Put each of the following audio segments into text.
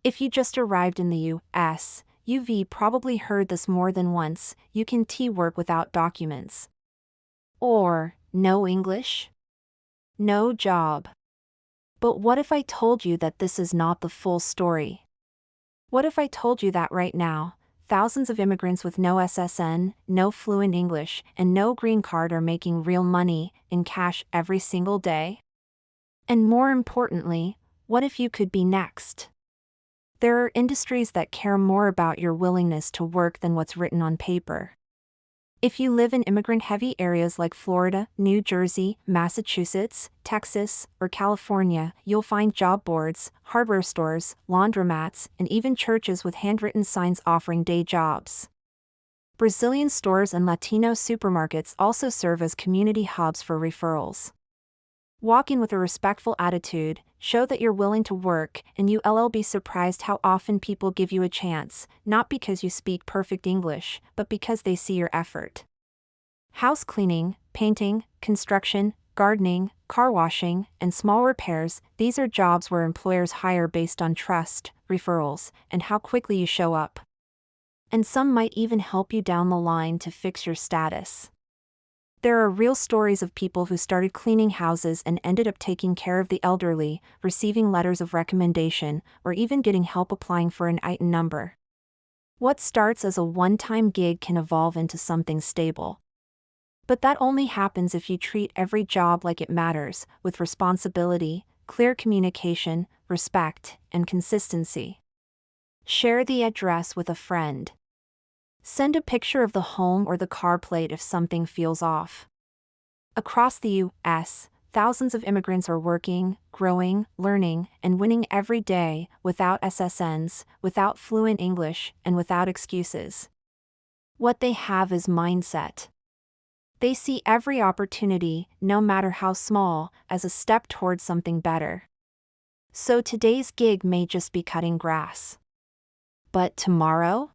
If you just arrived in the US, you've probably heard this more than once: you can work without documents. Or, no English? No job. But what if I told you that this is not the full story? What if I told you that right now, thousands of immigrants with no SSN, no fluent English, and no green card are making real money, in cash, every single day? And more importantly, what if you could be next? There are industries that care more about your willingness to work than what's written on paper. If you live in immigrant-heavy areas like Florida, New Jersey, Massachusetts, Texas, or California, you'll find job boards, hardware stores, laundromats, and even churches with handwritten signs offering day jobs. Brazilian stores and Latino supermarkets also serve as community hubs for referrals. Walk in with a respectful attitude, show that you're willing to work, and you'll be surprised how often people give you a chance, not because you speak perfect English, but because they see your effort. House cleaning, painting, construction, gardening, car washing, and small repairs, these are jobs where employers hire based on trust, referrals, and how quickly you show up. And some might even help you down the line to fix your status. There are real stories of people who started cleaning houses and ended up taking care of the elderly, receiving letters of recommendation, or even getting help applying for an ITIN number. What starts as a one-time gig can evolve into something stable. But that only happens if you treat every job like it matters, with responsibility, clear communication, respect, and consistency. Share the address with a friend. Send a picture of the home or the car plate if something feels off. Across the US, thousands of immigrants are working, growing, learning, and winning every day, without SSNs, without fluent English, and without excuses. What they have is mindset. They see every opportunity, no matter how small, as a step towards something better. So today's gig may just be cutting grass. But tomorrow?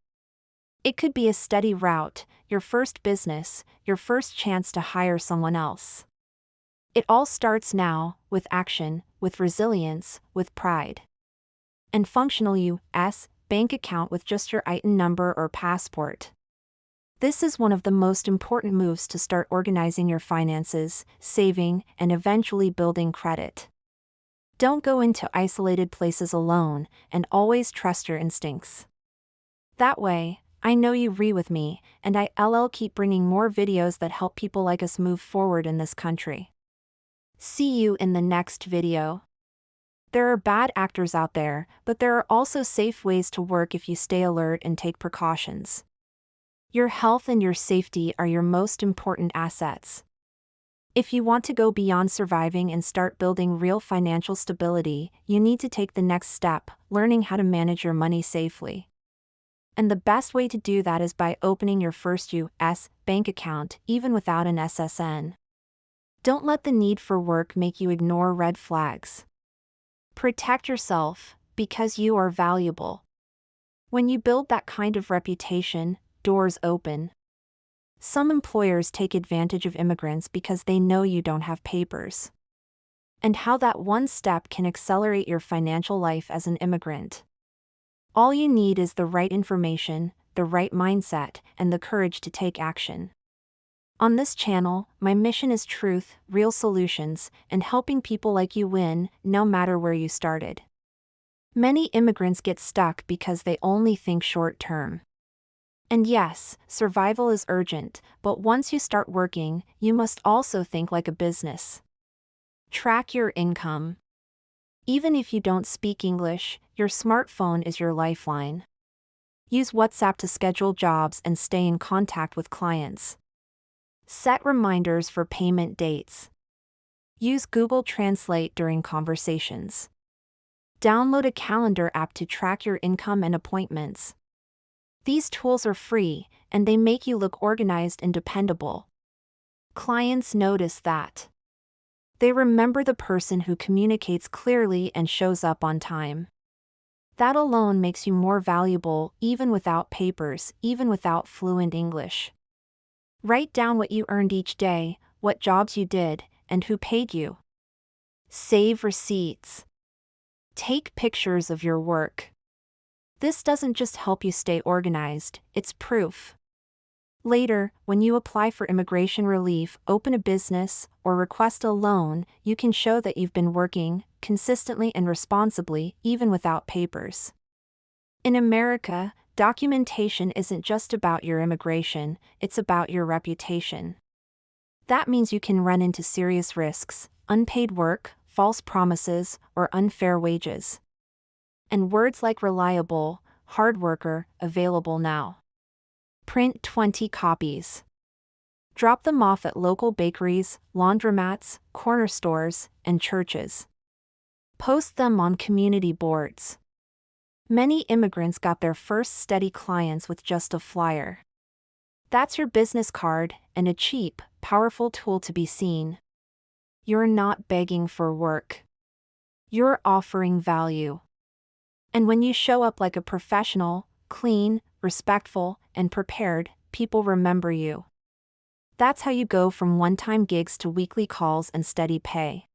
It could be a steady route, your first business, your first chance to hire someone else. It all starts now, with action, with resilience, with pride. And functional US bank account with just your ITIN number or passport. This is one of the most important moves to start organizing your finances, saving, and eventually building credit. Don't go into isolated places alone, and always trust your instincts. That way, I know you agree with me, and I'll keep bringing more videos that help people like us move forward in this country. See you in the next video. There are bad actors out there, but there are also safe ways to work if you stay alert and take precautions. Your health and your safety are your most important assets. If you want to go beyond surviving and start building real financial stability, you need to take the next step, learning how to manage your money safely. And the best way to do that is by opening your first US bank account, even without an SSN. Don't let the need for work make you ignore red flags. Protect yourself, because you are valuable. When you build that kind of reputation, doors open. Some employers take advantage of immigrants because they know you don't have papers. And how that one step can accelerate your financial life as an immigrant. All you need is the right information, the right mindset, and the courage to take action. On this channel, my mission is truth, real solutions, and helping people like you win, no matter where you started. Many immigrants get stuck because they only think short term. And yes, survival is urgent, but once you start working, you must also think like a business. Track your income. Even if you don't speak English, your smartphone is your lifeline. Use WhatsApp to schedule jobs and stay in contact with clients. Set reminders for payment dates. Use Google Translate during conversations. Download a calendar app to track your income and appointments. These tools are free, and they make you look organized and dependable. Clients notice that. They remember the person who communicates clearly and shows up on time. That alone makes you more valuable, even without papers, even without fluent English. Write down what you earned each day, what jobs you did, and who paid you. Save receipts. Take pictures of your work. This doesn't just help you stay organized, it's proof. Later, when you apply for immigration relief, open a business, or request a loan, you can show that you've been working consistently and responsibly, even without papers. In America, documentation isn't just about your immigration, it's about your reputation. That means you can run into serious risks: unpaid work, false promises, or unfair wages. And words like reliable, hard worker, available now. Print 20 copies. Drop them off at local bakeries, laundromats, corner stores, and churches. Post them on community boards. Many immigrants got their first steady clients with just a flyer. That's your business card, and a cheap, powerful tool to be seen. You're not begging for work. You're offering value. And when you show up like a professional, clean, respectful, and prepared, people remember you. That's how you go from one-time gigs to weekly calls and steady pay.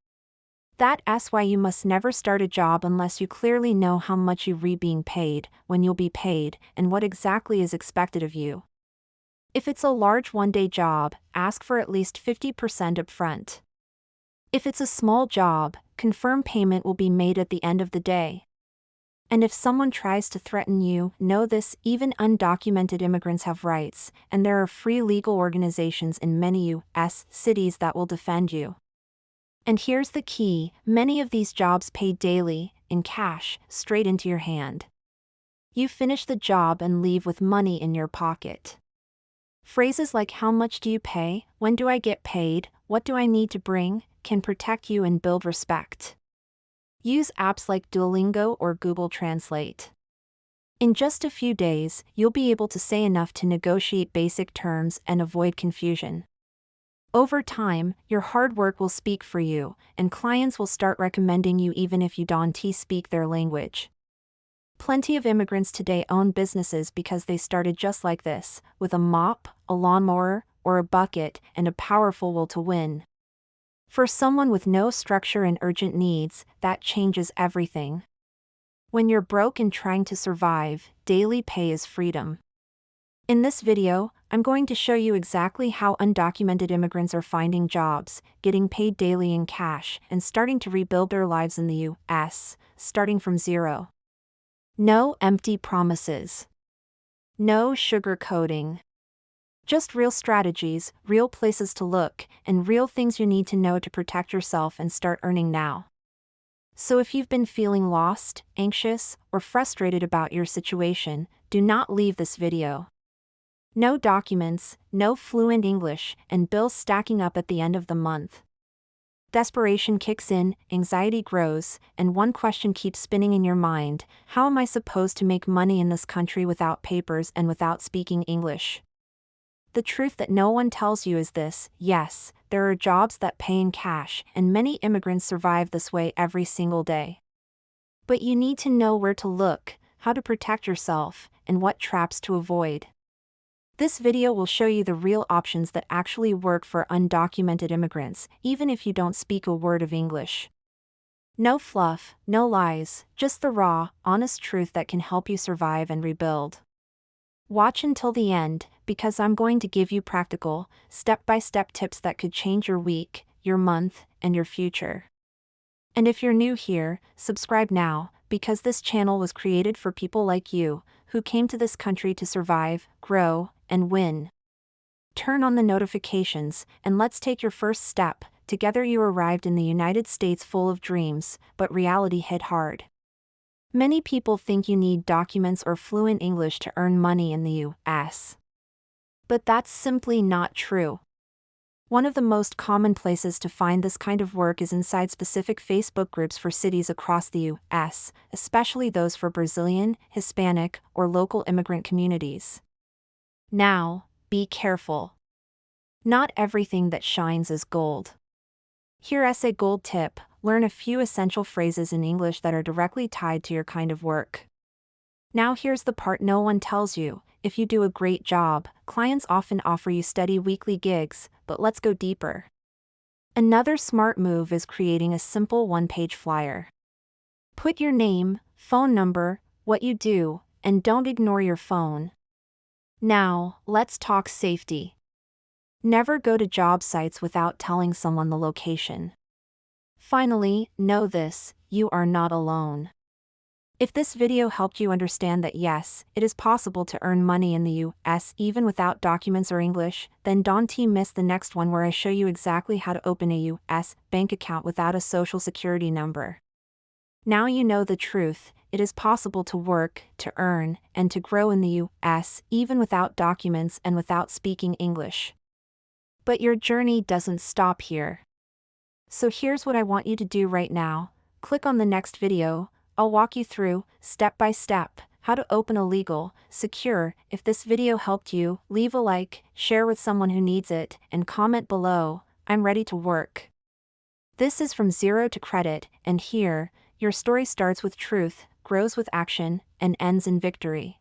That's why you must never start a job unless you clearly know how much you're being paid, when you'll be paid, and what exactly is expected of you. If it's a large one-day job, ask for at least 50% upfront. If it's a small job, confirm payment will be made at the end of the day. And if someone tries to threaten you, know this: even undocumented immigrants have rights, and there are free legal organizations in many U.S. cities that will defend you. And here's the key: many of these jobs pay daily, in cash, straight into your hand. You finish the job and leave with money in your pocket. Phrases like "how much do you pay?" "when do I get paid?" "what do I need to bring?" can protect you and build respect. Use apps like Duolingo or Google Translate. In just a few days, you'll be able to say enough to negotiate basic terms and avoid confusion. Over time, your hard work will speak for you, and clients will start recommending you even if you don't speak their language. Plenty of immigrants today own businesses because they started just like this, with a mop, a lawnmower, or a bucket, and a powerful will to win. For someone with no structure and urgent needs, that changes everything. When you're broke and trying to survive, daily pay is freedom. In this video, I'm going to show you exactly how undocumented immigrants are finding jobs, getting paid daily in cash, and starting to rebuild their lives in the U.S., starting from zero. No empty promises. No sugarcoating. Just real strategies, real places to look, and real things you need to know to protect yourself and start earning now. So if you've been feeling lost, anxious, or frustrated about your situation, do not leave this video. No documents, no fluent English, and bills stacking up at the end of the month. Desperation kicks in, anxiety grows, and one question keeps spinning in your mind: how am I supposed to make money in this country without papers and without speaking English? The truth that no one tells you is this: yes, there are jobs that pay in cash, and many immigrants survive this way every single day. But you need to know where to look, how to protect yourself, and what traps to avoid. This video will show you the real options that actually work for undocumented immigrants, even if you don't speak a word of English. No fluff, no lies, just the raw, honest truth that can help you survive and rebuild. Watch until the end, because I'm going to give you practical, step-by-step tips that could change your week, your month, and your future. And if you're new here, subscribe now, because this channel was created for people like you, who came to this country to survive, grow, and win. Turn on the notifications, and let's take your first step. Together you arrived in the United States full of dreams, but reality hit hard. Many people think you need documents or fluent English to earn money in the U.S. But that's simply not true. One of the most common places to find this kind of work is inside specific Facebook groups for cities across the U.S., especially those for Brazilian, Hispanic, or local immigrant communities. Now, be careful. Not everything that shines is gold. Here's a gold tip: learn a few essential phrases in English that are directly tied to your kind of work. Now here's the part no one tells you: if you do a great job, clients often offer you steady weekly gigs, but let's go deeper. Another smart move is creating a simple one-page flyer. Put your name, phone number, what you do, and don't ignore your phone. Now, let's talk safety. Never go to job sites without telling someone the location. Finally, know this, you are not alone. If this video helped you understand that yes, it is possible to earn money in the US even without documents or English, then don't miss the next one where I show you exactly how to open a US bank account without a social security number. Now you know the truth, it is possible to work, to earn, and to grow in the US even without documents and without speaking English. But your journey doesn't stop here. So here's what I want you to do right now. Click on the next video. I'll walk you through, step by step, how to open a legal, secure. If this video helped you, leave a like, share with someone who needs it, and comment below. I'm ready to work. This is From Zero to Credit, and here, your story starts with truth, grows with action, and ends in victory.